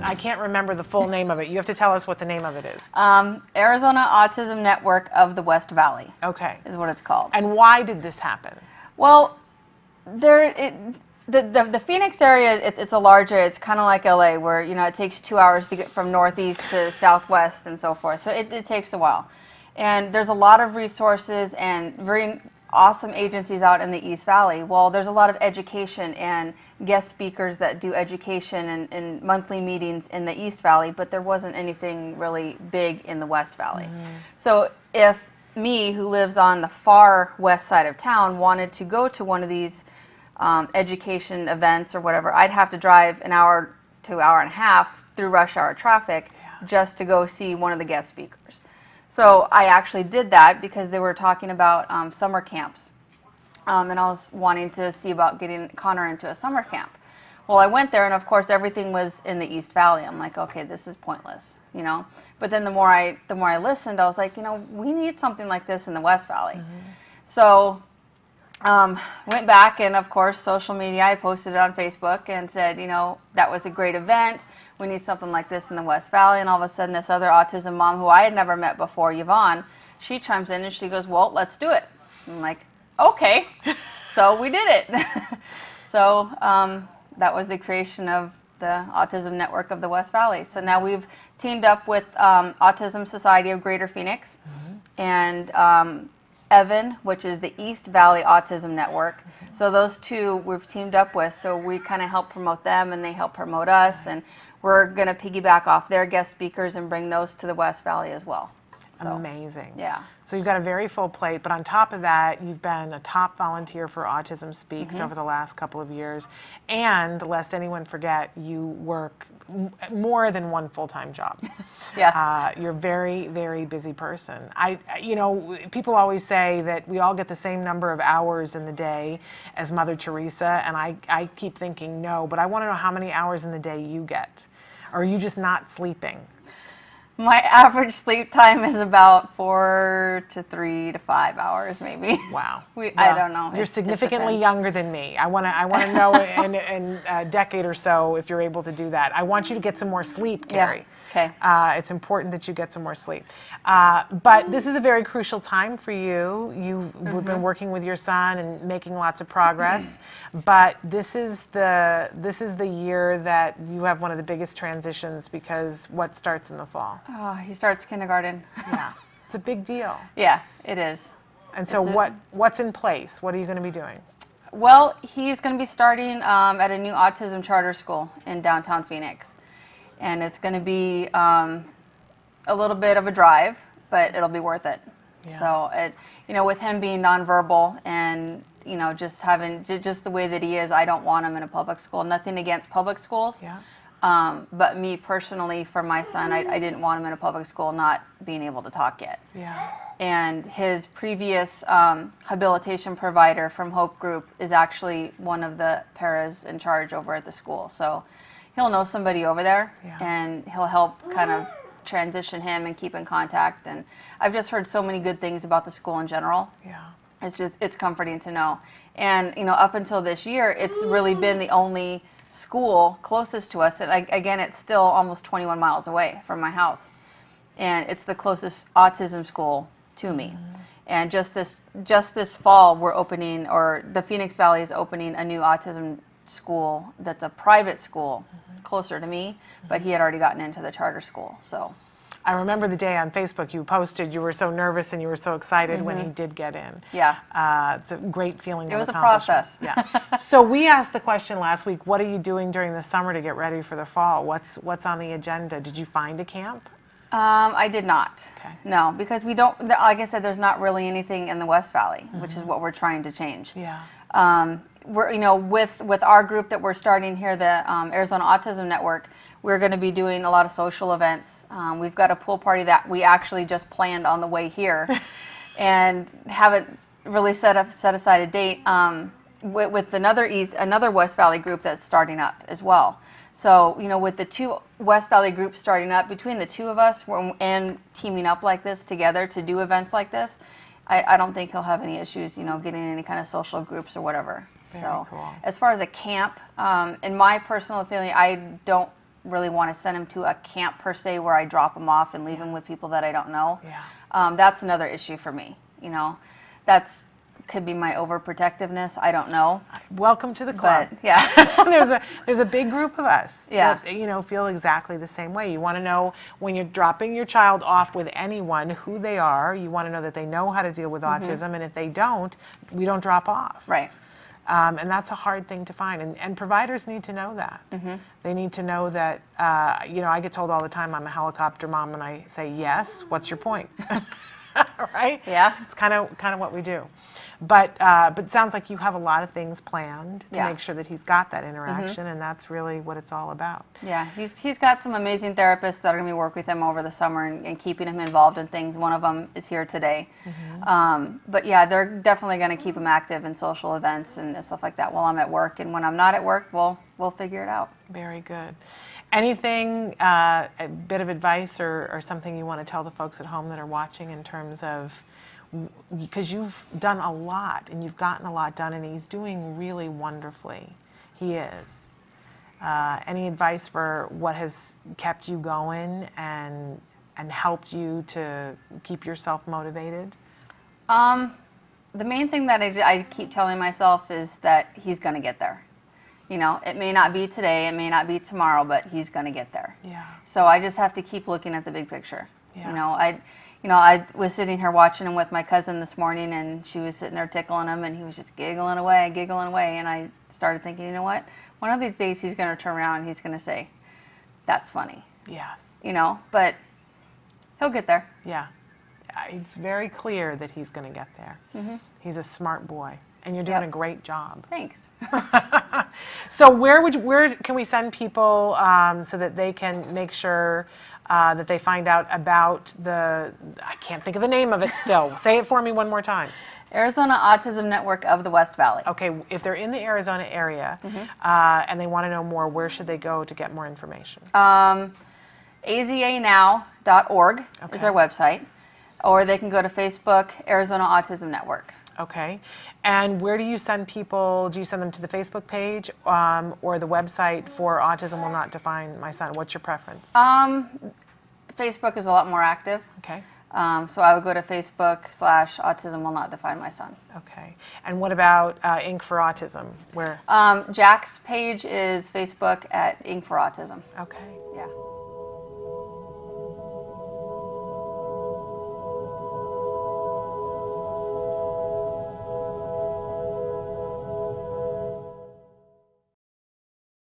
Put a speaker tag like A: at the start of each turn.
A: I can't remember the full name of it. You have to tell us what the name of it is.
B: Arizona Autism Network of the West Valley.
A: Okay.
B: Is what it's called.
A: And why did this happen?
B: Well, the Phoenix area, it's a large area. It's kind of like LA, where it takes 2 hours to get from northeast to southwest and so forth. So it takes a while, and there's a lot of resources and very awesome agencies out in the East Valley. Well, there's a lot of education and guest speakers that do education and monthly meetings in the East Valley, but there wasn't anything really big in the West Valley. So if me, who lives on the far west side of town, wanted to go to one of these education events or whatever, I'd have to drive an hour to hour and a half through rush hour traffic just to go see one of the guest speakers. So I actually did that because they were talking about summer camps, and I was wanting to see about getting Connor into a summer camp. Well, I went there, and of course everything was in the East Valley. I'm like, okay, this is pointless, But then the more I listened, I was like, we need something like this in the West Valley. So went back, and of course social media, I posted it on Facebook and said, that was a great event. We need something like this in the West Valley. And all of a sudden this other autism mom who I had never met before, Yvonne, she chimes in and she goes, well, let's do it. I'm like, okay. So we did it. So that was the creation of the Autism Network of the West Valley. So now we've teamed up with Autism Society of Greater Phoenix and Evan, which is the East Valley Autism Network. So those two we've teamed up with, so we kind of help promote them and they help promote us, and we're going to piggyback off their guest speakers and bring those to the West Valley as well. So,
A: amazing.
B: Yeah.
A: So you've got a very full plate, but on top of that, you've been a top volunteer for Autism Speaks over the last couple of years. And lest anyone forget, you work more than one full-time job. You're a very, very busy person. People always say that we all get the same number of hours in the day as Mother Teresa, and I keep thinking no, but I want to know how many hours in the day you get. Or are you just not sleeping?
B: My average sleep time is about 4 to 3 to 5 hours, maybe.
A: Wow.
B: I don't know.
A: You're significantly younger than me. I want to know in a decade or so if you're able to do that. I want you to get some more sleep, Kerrie.
B: Okay.
A: It's important that you get some more sleep. But this is a very crucial time for you. You've been working with your son and making lots of progress. But this is the year that you have one of the biggest transitions, because what starts in the fall?
B: Oh, he starts kindergarten.
A: Yeah, it's a big deal.
B: Yeah, it is.
A: And so what's in place? What are you going to be doing?
B: Well, he's going to be starting at a new autism charter school in downtown Phoenix. And it's going to be a little bit of a drive, but it'll be worth it. Yeah. So, with him being nonverbal and, just having just the way that he is, I don't want him in a public school. Nothing against public schools. Yeah. But me personally, for my son, I didn't want him in a public school not being able to talk yet. Yeah. And his previous habilitation provider from Hope Group is actually one of the paras in charge over at the school. So he'll know somebody over there, and he'll help kind of transition him and keep in contact. And I've just heard so many good things about the school in general. Yeah. It's comforting to know. And, up until this year, it's really been the only school closest to us. And again, it's still almost 21 miles away from my house. And it's the closest autism school to me. And just this fall, we're opening, or the Phoenix Valley is opening a new autism school that's a private school closer to me, but he had already gotten into the charter school. So
A: I remember the day on Facebook you posted you were so nervous and you were so excited when he did get in.
B: Yeah.
A: It's a great feeling.
B: It was a process.
A: Yeah. So we asked the question last week, what are you doing during the summer to get ready for the fall? What's on the agenda? Did you find a camp?
B: I did not. Okay. No, because we don't, like I said, there's not really anything in the West Valley, which is what we're trying to change. Yeah. We're, with our group that we're starting here, the Arizona Autism Network, we're going to be doing a lot of social events. We've got a pool party that we actually just planned on the way here, and haven't really set aside a date. With another West Valley group that's starting up as well. So, with the two West Valley groups starting up, between the two of us and teaming up like this together to do events like this, I don't think he'll have any issues, getting any kind of social groups or whatever.
A: Very cool.
B: As far as a camp, in my personal feeling, I don't really want to send him to a camp per se where I drop him off and leave him with people that I don't know.
A: Yeah.
B: That's another issue for me. You know, that's could be my overprotectiveness. I don't know.
A: Welcome to the club.
B: But, yeah.
A: there's a big group of us
B: Yeah.
A: that feel exactly the same way. You want to know when you're dropping your child off with anyone who they are. You want to know that they know how to deal with autism, and if they don't, we don't drop off.
B: Right.
A: And that's a hard thing to find, and providers need to know that. They need to know that. I get told all the time I'm a helicopter mom, and I say yes. What's your point? Right?
B: Yeah.
A: It's kind of what we do. But it sounds like you have a lot of things planned to make sure that he's got that interaction, and that's really what it's all about.
B: Yeah, he's got some amazing therapists that are going to be working with him over the summer and keeping him involved in things. One of them is here today. But yeah, they're definitely going to keep him active in social events and stuff like that while I'm at work. And when I'm not at work, we'll figure it out.
A: Very good. Anything, a bit of advice or something you want to tell the folks at home that are watching in terms of, because you've done a lot and you've gotten a lot done, and he's doing really wonderfully. He is. Any advice for what has kept you going and helped you to keep yourself motivated?
B: The main thing that I keep telling myself is that he's going to get there. You know, it may not be today, it may not be tomorrow, but he's going to get there.
A: Yeah.
B: So I just have to keep looking at the big picture.
A: Yeah.
B: I was sitting here watching him with my cousin this morning, and she was sitting there tickling him, and he was just giggling away, and I started thinking, you know what? One of these days he's going to turn around and he's going to say, "That's funny."
A: Yes.
B: You know, but he'll get there.
A: Yeah. It's very clear that he's going to get there. He's a smart boy, and you're doing a great job.
B: Thanks.
A: So where can we send people so that they can make sure that they find out about I can't think of the name of it still. Say it for me one more time.
B: Arizona Autism Network of the West Valley.
A: Okay, if they're in the Arizona area and they want to know more, where should they go to get more information?
B: azanow.org is our website, or they can go to Facebook, Arizona Autism Network.
A: Okay, and where do you send people? Do you send them to the Facebook page or the website for Autism Will Not Define My Son? What's your preference?
B: Facebook is a lot more active.
A: Okay.
B: So I would go to Facebook/Autism Will Not Define My Son.
A: Okay. And what about Inc. for Autism? Where?
B: Jack's page is Facebook at Inc. for Autism.
A: Okay.
B: Yeah.